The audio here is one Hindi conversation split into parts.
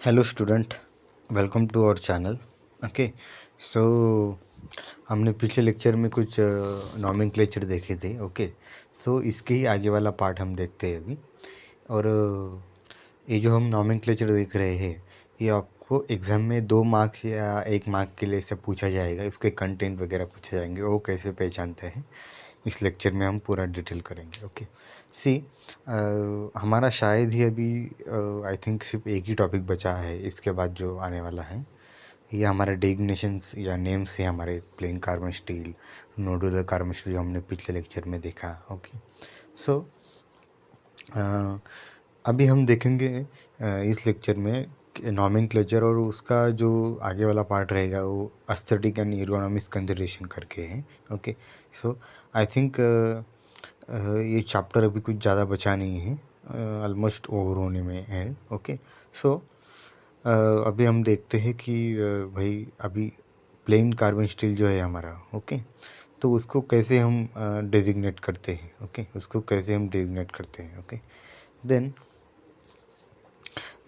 Hello student, welcome to our channel. Okay, so हमने पिछले लेक्चर में कुछ नॉमेनक्लेचर देखे थे। ओके, सो इसके ही आगे वाला पार्ट हम देखते हैं अभी। और ये जो हम नॉमेनक्लेचर देख रहे हैं, ये आपको एग्ज़ाम में 2 मार्क्स या 1 मार्क के लिए से पूछा जाएगा। इसके कंटेंट वगैरह पूछे जाएंगे, वो कैसे पहचानते हैं इस लेक्चर में हम पूरा डिटेल करेंगे। ओके, सी हमारा शायद ही अभी आई थिंक सिर्फ एक ही टॉपिक बचा है इसके बाद जो आने वाला है। ये हमारे डेजिग्नेशंस या नेम्स है हमारे plane carbon steel, nodular carbon steel, जो हमने पिछले लेक्चर में देखा। ओके, सो अभी हम देखेंगे इस लेक्चर में नॉमेनक्लेचर, और उसका जो आगे वाला पार्ट रहेगा वो एस्थेटिक एंड एर्गोनॉमिक्स कंसिडरेशन करके है। ओके, सो आई थिंक ये चैप्टर अभी कुछ ज़्यादा बचा नहीं है, ऑलमोस्ट ओवर होने में है। ओके, सो अभी हम देखते हैं कि भाई अभी प्लेन कार्बन स्टील जो है हमारा, ओके, तो उसको कैसे हम डेजिग्नेट करते हैं। ओके, उसको कैसे हम डेजिग्नेट करते हैं। ओके, देन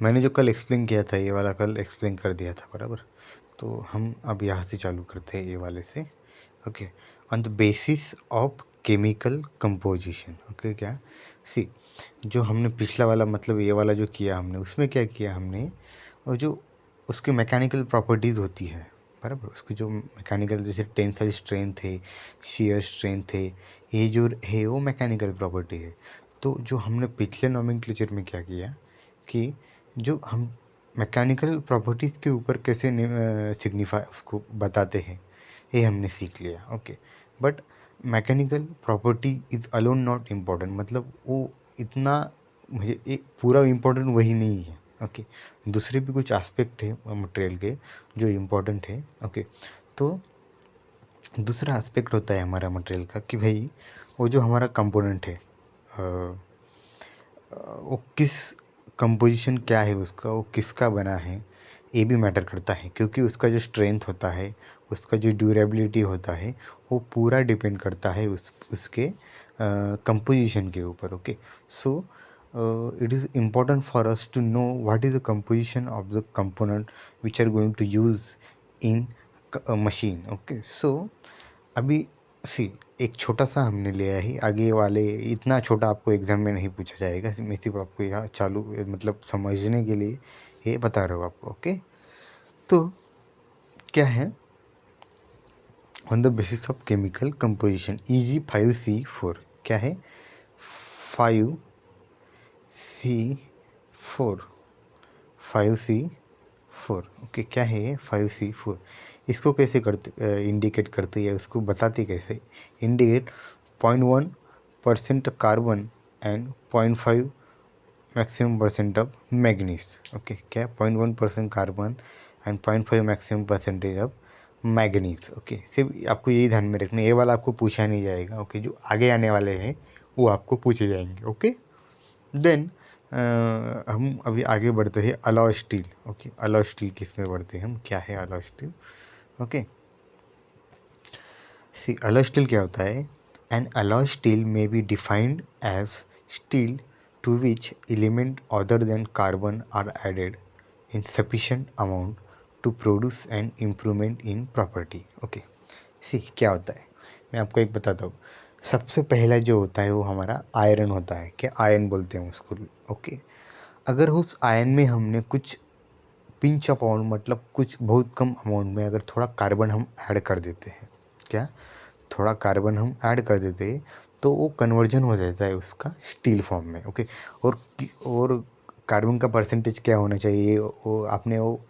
मैंने जो कल एक्सप्लेन किया था, ये वाला कल एक्सप्लेन कर दिया था बराबर। तो हम अब यहाँ से चालू करते हैं, ये वाले से। Okay, on the basis of chemical composition. Okay, क्या सी जो हमने पिछला वाला मतलब ये वाला जो किया हमने, उसमें क्या किया हमने, और जो उसकी मैकेनिकल प्रॉपर्टीज़ होती है बराबर, उसकी जो मैकेनिकल जैसे टेंसाइल स्ट्रेंथ है, शियर स्ट्रेंथ है, ये जो है वो मैकेनिकल प्रॉपर्टी है। तो जो हमने पिछले नॉमेनक्लेचर में क्या किया कि जो हम मैकेनिकल प्रॉपर्टीज़ के ऊपर कैसे सिग्निफाई उसको बताते हैं, ये हमने सीख लिया। Okay, but mechanical property is alone not important, मतलब वो इतना मुझे एक पूरा इम्पोर्टेंट वही नहीं है। ओके, दूसरे भी कुछ एस्पेक्ट है मटेरियल के जो इम्पोर्टेंट है। ओके, तो दूसरा एस्पेक्ट होता है हमारा मटेरियल का कि भाई वो जो हमारा कंपोनेंट है, वो किस कंपोजिशन क्या है उसका, वो किसका बना है, ये भी मैटर करता है। क्योंकि उसका जो स्ट्रेंथ होता है, उसका जो ड्यूरेबिलिटी होता है, वो पूरा डिपेंड करता है उसके कंपोजिशन के ऊपर। Okay, so it is important for us to know what is the composition of the component which are going to use in a machine. Okay, so अभी सी एक छोटा सा हमने लिया है, आगे वाले इतना छोटा आपको एग्जाम में नहीं पूछा जाएगा। मैं सिर्फ आपको यहाँ चालू मतलब समझने के लिए ये बता रहा हूँ आपको। ओके, तो क्या है, on the basis of chemical composition EG5C4, क्या है 5C4, 5C4। ओके, क्या है ये 5C4, इसको कैसे करते इंडिकेट करते हैं, उसको बताते कैसे, indicate 0.1% carbon and 0.5 maximum percent of manganese. Okay, क्या 0.1% carbon and 0.5 maximum percentage of manganese. Okay, सिर्फ आपको यही ध्यान में रखना है, ये वाला आपको पूछा नहीं जाएगा। ओके, जो आगे आने वाले हैं वो आपको पूछे जाएंगे। ओके, देन हम अभी आगे बढ़ते हैं alloy steel. Okay, alloy steel किस में बढ़ते हैं हम, क्या है alloy steel. Okay, see alloy steel क्या होता है, an alloy steel may be defined as steel to which element other than carbon are added in sufficient amount to produce an improvement in property. Okay, see क्या होता है, मैं आपको एक बताता हूँ। सबसे पहला जो होता है वो हमारा आयरन होता है, क्या आयरन बोलते हैं उसको। ओके, अगर उस आयन में हमने कुछ पिंच ऑफ अमाउंट, मतलब कुछ बहुत कम अमाउंट में अगर थोड़ा कार्बन हम ऐड कर देते हैं, क्या थोड़ा कार्बन हम ऐड कर देते हैं, तो वो कन्वर्जन हो जाता है उसका स्टील फॉर्म में। ओके, और कार्बन का परसेंटेज क्या होना चाहिए, वो आपने वो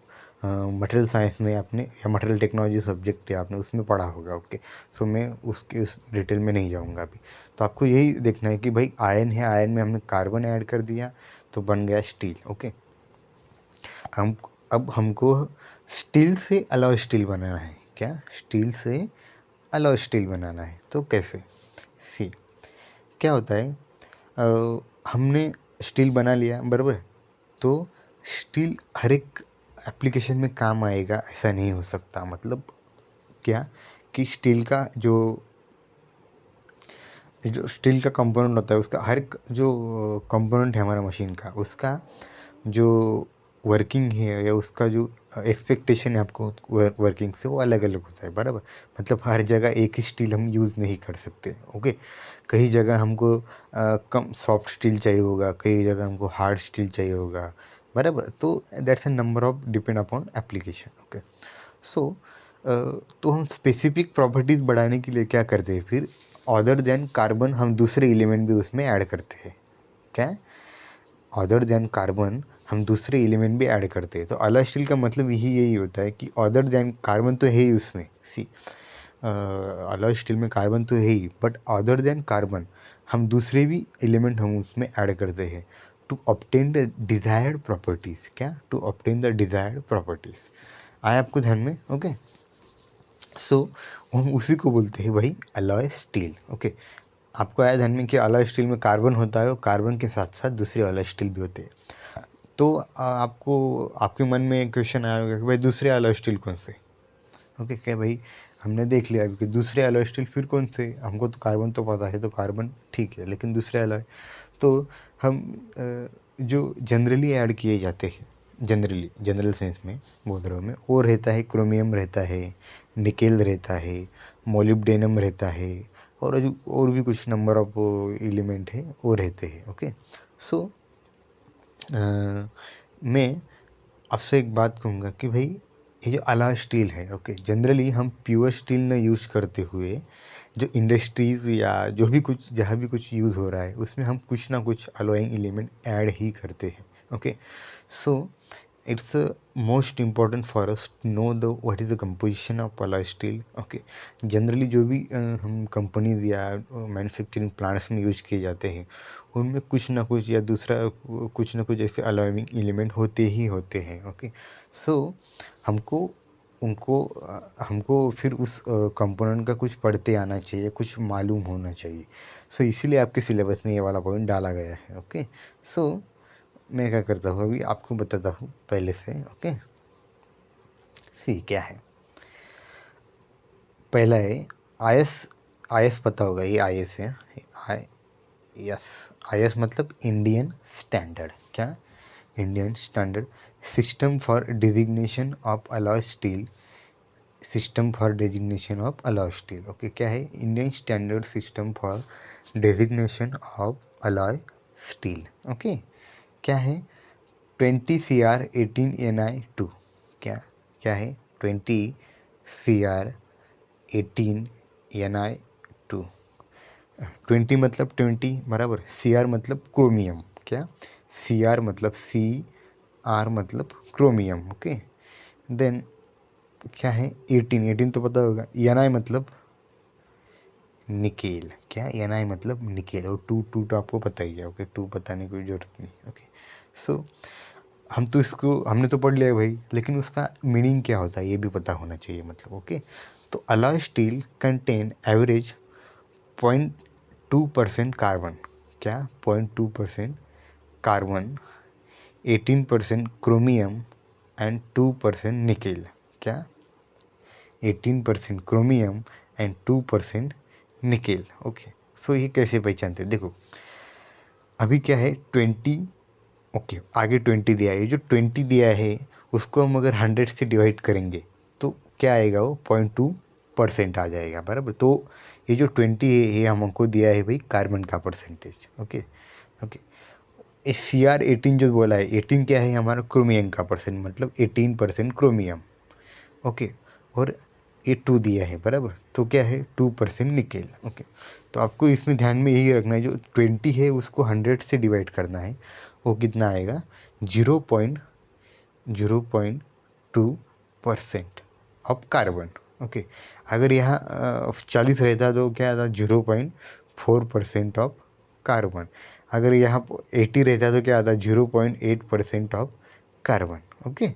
मटेरियल साइंस में आपने, या मटेरियल टेक्नोलॉजी सब्जेक्ट है आपने, उसमें पढ़ा होगा। ओके, सो मैं उसके उस डिटेल में नहीं जाऊंगा अभी। तो आपको यही देखना है कि भाई आयन है, आयन में हमने कार्बन ऐड कर दिया तो बन गया स्टील। ओके, हम अब हमको स्टील से अलॉय स्टील बनाना है, क्या स्टील से अलॉय स्टील बनाना है, तो कैसे, सी क्या होता है, हमने स्टील बना लिया बराबर, तो स्टील हर एक एप्लीकेशन में काम आएगा ऐसा नहीं हो सकता। मतलब क्या कि स्टील का जो जो स्टील का कंपोनेंट होता है, उसका हर एक जो कंपोनेंट है हमारा मशीन का, उसका जो वर्किंग है या उसका जो एक्सपेक्टेशन है आपको वर्किंग से, वो अलग अलग होता है, बराबर। मतलब हर जगह एक ही स्टील हम यूज़ नहीं कर सकते, ओके। कई जगह हमको कम सॉफ्ट स्टील चाहिए होगा, कई जगह हमको हार्ड स्टील चाहिए होगा, बराबर। तो that's a number of depend upon application, okay. So तो हम स्पेसिफिक प्रॉपर्टीज़ बढ़ाने के लिए क्या करते हैं फिर, अदर देन कार्बन हम दूसरे एलिमेंट भी उसमें ऐड करते हैं। क्या, अदर देन कार्बन हम दूसरे एलिमेंट भी ऐड करते हैं। तो अलॉय स्टील का मतलब यही होता है कि अदर देन कार्बन तो है ही उसमें, सी अलॉय स्टील में कार्बन तो है ही, बट अदर देन कार्बन हम दूसरे भी एलिमेंट हम उसमें ऐड करते हैं to obtain the desired properties. क्या, to obtain the desired properties. आया आपको ध्यान में, ओके। सो हम उसी को बोलते हैं भाई अलॉय स्टील, ओके। आपको आया ध्यान में कि अलॉय स्टील में कार्बन होता है और कार्बन के साथ साथ दूसरे अलॉय स्टील भी होते हैं। तो आपको आपके मन में क्वेश्चन आया होगा कि भाई दूसरे अलॉय स्टील कौन से, ओके। क्या भाई, हमने देख लिया कि दूसरे अलॉय स्टील फिर कौन से, हमको तो कार्बन तो पता है, तो कार्बन ठीक है, लेकिन दूसरे अलॉय तो हम जो जनरली ऐड किए जाते हैं, जनरल सेंस में बोल रहा हूँ मैं, वो रहता है क्रोमियम रहता है, निकेल रहता है, मोलिब्डेनम रहता है, और भी कुछ नंबर ऑफ एलिमेंट है वो रहते हैं, ओके। सो मैं आपसे एक बात कहूँगा कि भाई ये जो अलॉय स्टील है, ओके, जनरली हम प्योर स्टील न यूज़ करते हुए जो इंडस्ट्रीज़ या जो भी कुछ जहाँ भी कुछ यूज़ हो रहा है उसमें हम कुछ ना कुछ अलॉइंग एलिमेंट ऐड ही करते हैं, okay. So it's most important for us to know the what is the composition of alloy steel, okay। Generally जो भी हम कंपनीज या मैन्युफैक्चरिंग प्लांट्स में यूज किए जाते हैं उनमें कुछ ना कुछ या दूसरा कुछ ना कुछ ऐसे अलॉइंग एलिमेंट होते ही होते हैं, ओके। सो हमको हमको फिर उस कंपोनेंट का कुछ पढ़ते आना चाहिए, कुछ मालूम होना चाहिए। सो इसीलिए आपके सिलेबस में ये वाला पॉइंट डाला गया है, ओके। सो मैं क्या करता हूँ, अभी आपको बताता हूँ पहले से, ओके। सी क्या है, पहला है आईएस। आईएस पता होगा, ये आईएस है, आई यस। आईएस मतलब इंडियन स्टैंडर्ड, क्या, Indian standard system for designation of alloy steel, system for designation of alloy steel, okay. क्या है, Indian standard system for designation of alloy steel, okay. क्या है, 20 CR 18 NI 2, क्या क्या है, 20 CR 18 NI 2। 20 मतलब 20, बराबर। CR मतलब क्रोमियम, क्या, CR मतलब CR मतलब क्रोमियम, ओके। देन क्या है, 18 तो पता होगा। NI मतलब निकेल, क्या, NI मतलब निकेल, और टू टू तो आपको पता ही है, ओके। टू बताने की जरूरत नहीं, ओके। सो हम तो इसको हमने तो पढ़ लिया है भाई, लेकिन उसका मीनिंग क्या होता है ये भी पता होना चाहिए, मतलब, ओके। तो alloy steel contain average 0.2% carbon, क्या, 0.2% कार्बन, 18% क्रोमियम एंड 2% निकेल, क्या, 18% क्रोमियम एंड 2% निकेल, ओके। सो ये कैसे पहचानते हैं, देखो अभी क्या है 20, ओके। आगे 20 दिया है, जो 20 दिया है उसको हम अगर 100 से डिवाइड करेंगे तो क्या आएगा, वो 0.2% आ जाएगा, बराबर। तो ये जो 20 है ये हमको दिया है भाई कार्बन का परसेंटेज, ओके ओके। ये CR 18 जो बोला है, 18 क्या है हमारा, क्रोमियम का परसेंट, मतलब 18% क्रोमियम, ओके। और ये 2 दिया है, बराबर। तो क्या है, 2% निकेल, ओके। तो आपको इसमें ध्यान में यही रखना है, जो 20 है उसको 100 से डिवाइड करना है, वो कितना आएगा, 0.02% ऑफ कार्बन, ओके। अगर यहाँ 40 रहता तो क्या आता, 0.4% ऑफ कार्बन। अगर यहाँ 80 रहता तो क्या आता, 0.8% ऑफ कार्बन, ओके।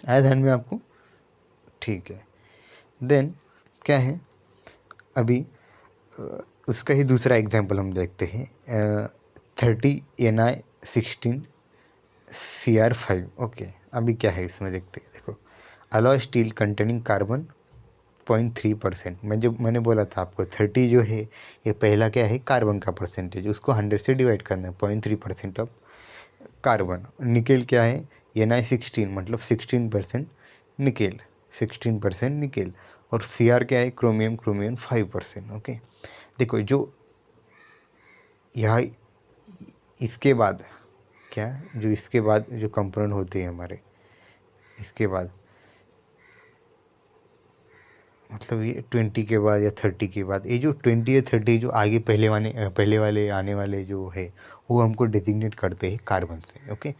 आया ध्यान में आपको, ठीक है। देन क्या है, अभी उसका ही दूसरा एग्जांपल हम देखते हैं। 30 Ni 16 CR 5, ओके। अभी क्या है इसमें देखते हैं, देखो अलॉय स्टील कंटेनिंग कार्बन 0.3%। मैंने बोला था आपको 30 जो है ये पहला क्या है, कार्बन का परसेंटेज, उसको 100 से डिवाइड करना है, 0.3% ऑफ कार्बन। निकेल क्या है, Ni16 मतलब 16% निकेल, 16% निकेल। और Cr क्या है, क्रोमियम, क्रोमियम 5%। ओके, देखो जो यहाँ इसके बाद क्या है, जो इसके बाद जो कंपोनेंट होते हैं हमारे, इसके बाद मतलब ये 20 के बाद या 30 के बाद, ये जो 20 या 30 जो आगे पहले वाले आने वाले जो है, वो हमको डेजिग्नेट करते हैं कार्बन से। ओके,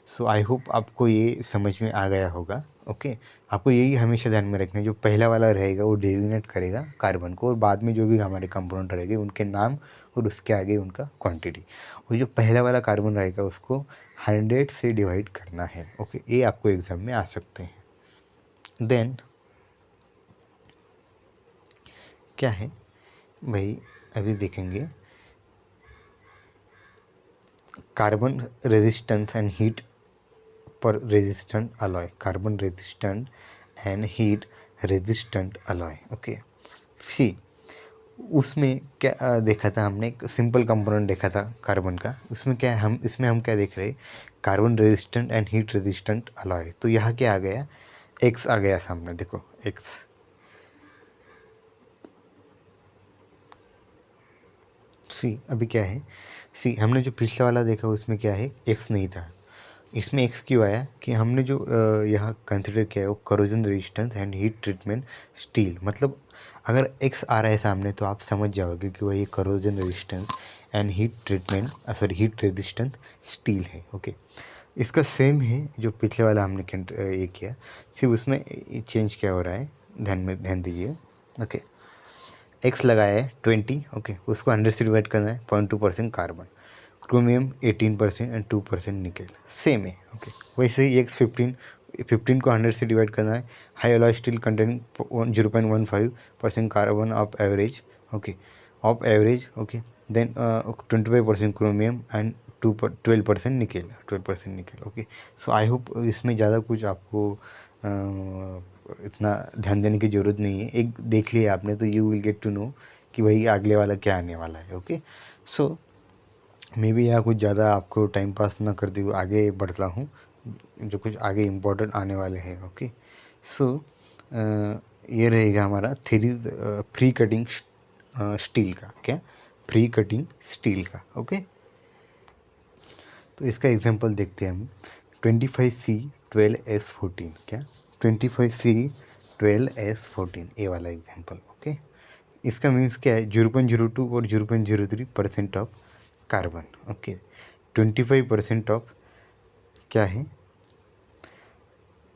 सो आई होप आपको ये समझ में आ गया होगा। ओके, आपको यही हमेशा ध्यान में रखना है, जो पहला वाला रहेगा वो डेजिग्नेट करेगा कार्बन को, और बाद में जो भी हमारे कंपोनेंट रहेंगे उनके नाम और उसके आगे उनका क्वांटिटी। और जो पहला वाला कार्बन रहेगा उसको 100 से डिवाइड करना है। ओके, ये आपको एग्जाम में आ सकते हैं। देन क्या है भाई, अभी देखेंगे कार्बन रेजिस्टेंस एंड हीट पर resistant alloy, carbon resistant and heat resistant alloy. Okay, see उसमें क्या देखा था हमने, एक सिंपल कंपोनेंट देखा था कार्बन का, उसमें क्या है, हम इसमें हम क्या देख रहे हैं, carbon resistant and heat resistant alloy. तो यहाँ क्या आ गया, एक्स आ गया सामने, देखो एक्स। सी अभी क्या है, सी हमने जो पिछला वाला देखा उसमें क्या है, एक्स नहीं था, इसमें एक्स क्यों आया कि हमने जो यहाँ कंसिडर किया है वो corrosion resistance and heat treatment steel. मतलब अगर एक्स आ रहा है सामने तो आप समझ जाओगे कि वह ये corrosion resistance and heat treatment, sorry heat resistance steel है। ओके, इसका सेम है जो पिछले वाला हमने ये किया, सिर्फ उसमें चेंज क्या हो रहा है, ध्यान दीजिए। ओके, एक्स लगाया है 20, ओके, उसको 100 से डिवाइड करना है, 0.2% carbon, chromium 18% and 2% nickel, same है। ओके, वैसे ही एक्स 15 को 100 से डिवाइड करना है, high alloy steel containing 0.15% carbon of average. Okay, of average. Okay, then 25% chromium and 12% nickel, 12% nickel. Okay, so I hope इसमें ज़्यादा कुछ आपको इतना ध्यान देने की ज़रूरत नहीं है, एक देख लिया आपने तो you will get to know कि भाई अगले वाला क्या आने वाला है। ओके, सो मे बी यहाँ कुछ ज़्यादा आपको टाइम पास ना करते हुए आगे बढ़ता हूँ, जो कुछ आगे इम्पोर्टेंट आने वाले हैं। ओके, सो ये रहेगा हमारा थ्री फ्री कटिंग स्टील का, क्या फ्री कटिंग स्टील का। ओके, तो इसका एग्जांपल देखते हैं हम, 25C12S14, क्या 25C12S14, ये वाला एग्जांपल। ओके, इसका मीन्स क्या है, 0.02 और 0.03% ऑफ कार्बन। ओके, 25% ऑफ क्या है,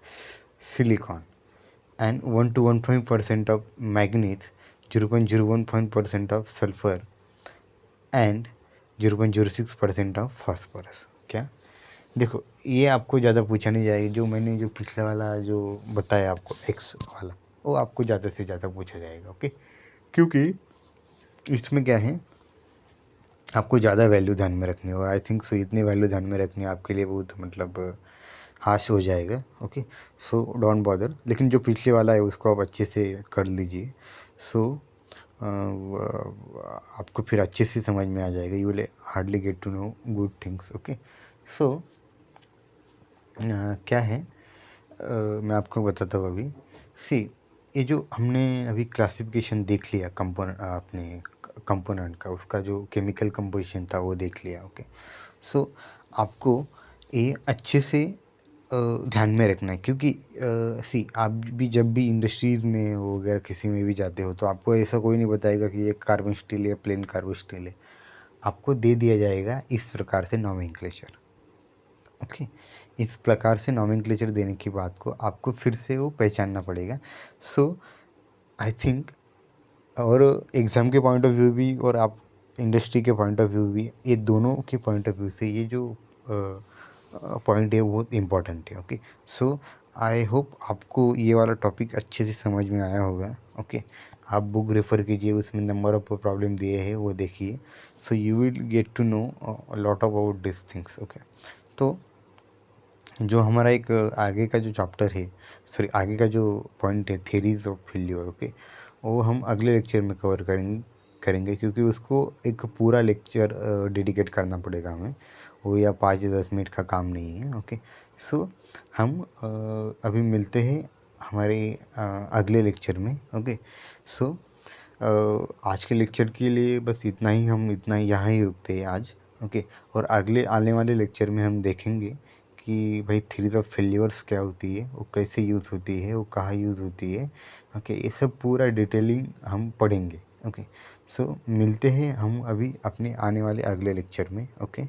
silicon, and 1 to 1.5% of manganese, 0.01% of sulphur and 0.06% of phosphorus. क्या, देखो ये आपको ज़्यादा पूछा नहीं जाएगा, जो मैंने जो पिछला वाला जो बताया आपको एक्स वाला, वो आपको ज़्यादा से ज़्यादा पूछा जाएगा। ओके, क्योंकि इसमें क्या है, आपको ज़्यादा वैल्यू ध्यान में रखनी है, और आई थिंक सो इतनी वैल्यू ध्यान में रखनी है आपके लिए बहुत मतलब हाश हो जाएगा। ओके, सो डोंट बॉदर, लेकिन जो पिछले वाला है उसको आप अच्छे से कर लीजिए। सो आपको फिर अच्छे से समझ में आ जाएगा, you will hardly get to know good things. Okay, so क्या है, मैं आपको बताता हूँ अभी। सी ये जो हमने अभी क्लासिफिकेशन देख लिया कंपोनेंट, अपने कंपोनेंट का, उसका जो केमिकल कंपोजिशन था वो देख लिया। ओके, सो आपको ये अच्छे से ध्यान में रखना है, क्योंकि सी आप भी जब भी इंडस्ट्रीज़ में वगैरह किसी में भी जाते हो तो आपको ऐसा कोई नहीं बताएगा कि ये कार्बन स्टील है, प्लेन कार्बन स्टील है, आपको दे दिया जाएगा इस प्रकार से नॉमेनक्लेचर। ओके, इस प्रकार से नॉमेनक्लेचर देने के बाद को आपको फिर से वो पहचानना पड़ेगा। सो आई थिंक, और एग्ज़ाम के पॉइंट ऑफ व्यू भी और आप इंडस्ट्री के पॉइंट ऑफ व्यू भी, ये दोनों के पॉइंट ऑफ व्यू से ये जो पॉइंट है वो बहुत इम्पोर्टेंट है। ओके, सो आई होप आपको ये वाला टॉपिक अच्छे से समझ में आया होगा। ओके, आप बुक रेफ़र कीजिए, उसमें नंबर ऑफ प्रॉब्लम दिए हैं वो देखिए, so you will get to know lot about this things. Okay, तो जो हमारा एक आगे का जो चैप्टर है, सॉरी आगे का जो पॉइंट है, थ्योरीज ऑफ फेल्योर, ओके, वो हम अगले लेक्चर में कवर करेंगे, क्योंकि उसको एक पूरा लेक्चर डेडिकेट करना पड़ेगा हमें, वो या 5 या 10 मिनट का काम नहीं है। ओके, सो हम अभी मिलते हैं हमारे अगले लेक्चर में। ओके, सो आज के लेक्चर के लिए बस इतना ही, हम इतना ही यहाँ ही रुकते हैं आज। ओके, और अगले आने वाले लेक्चर में हम देखेंगे कि भाई थ्योरी ऑफ फेल्योर्स क्या होती है, वो कैसे यूज़ होती है, वो कहाँ यूज़ होती है। ओके, ये सब पूरा डिटेलिंग हम पढ़ेंगे। ओके, सो मिलते हैं हम अभी अपने आने वाले अगले लेक्चर में। ओके।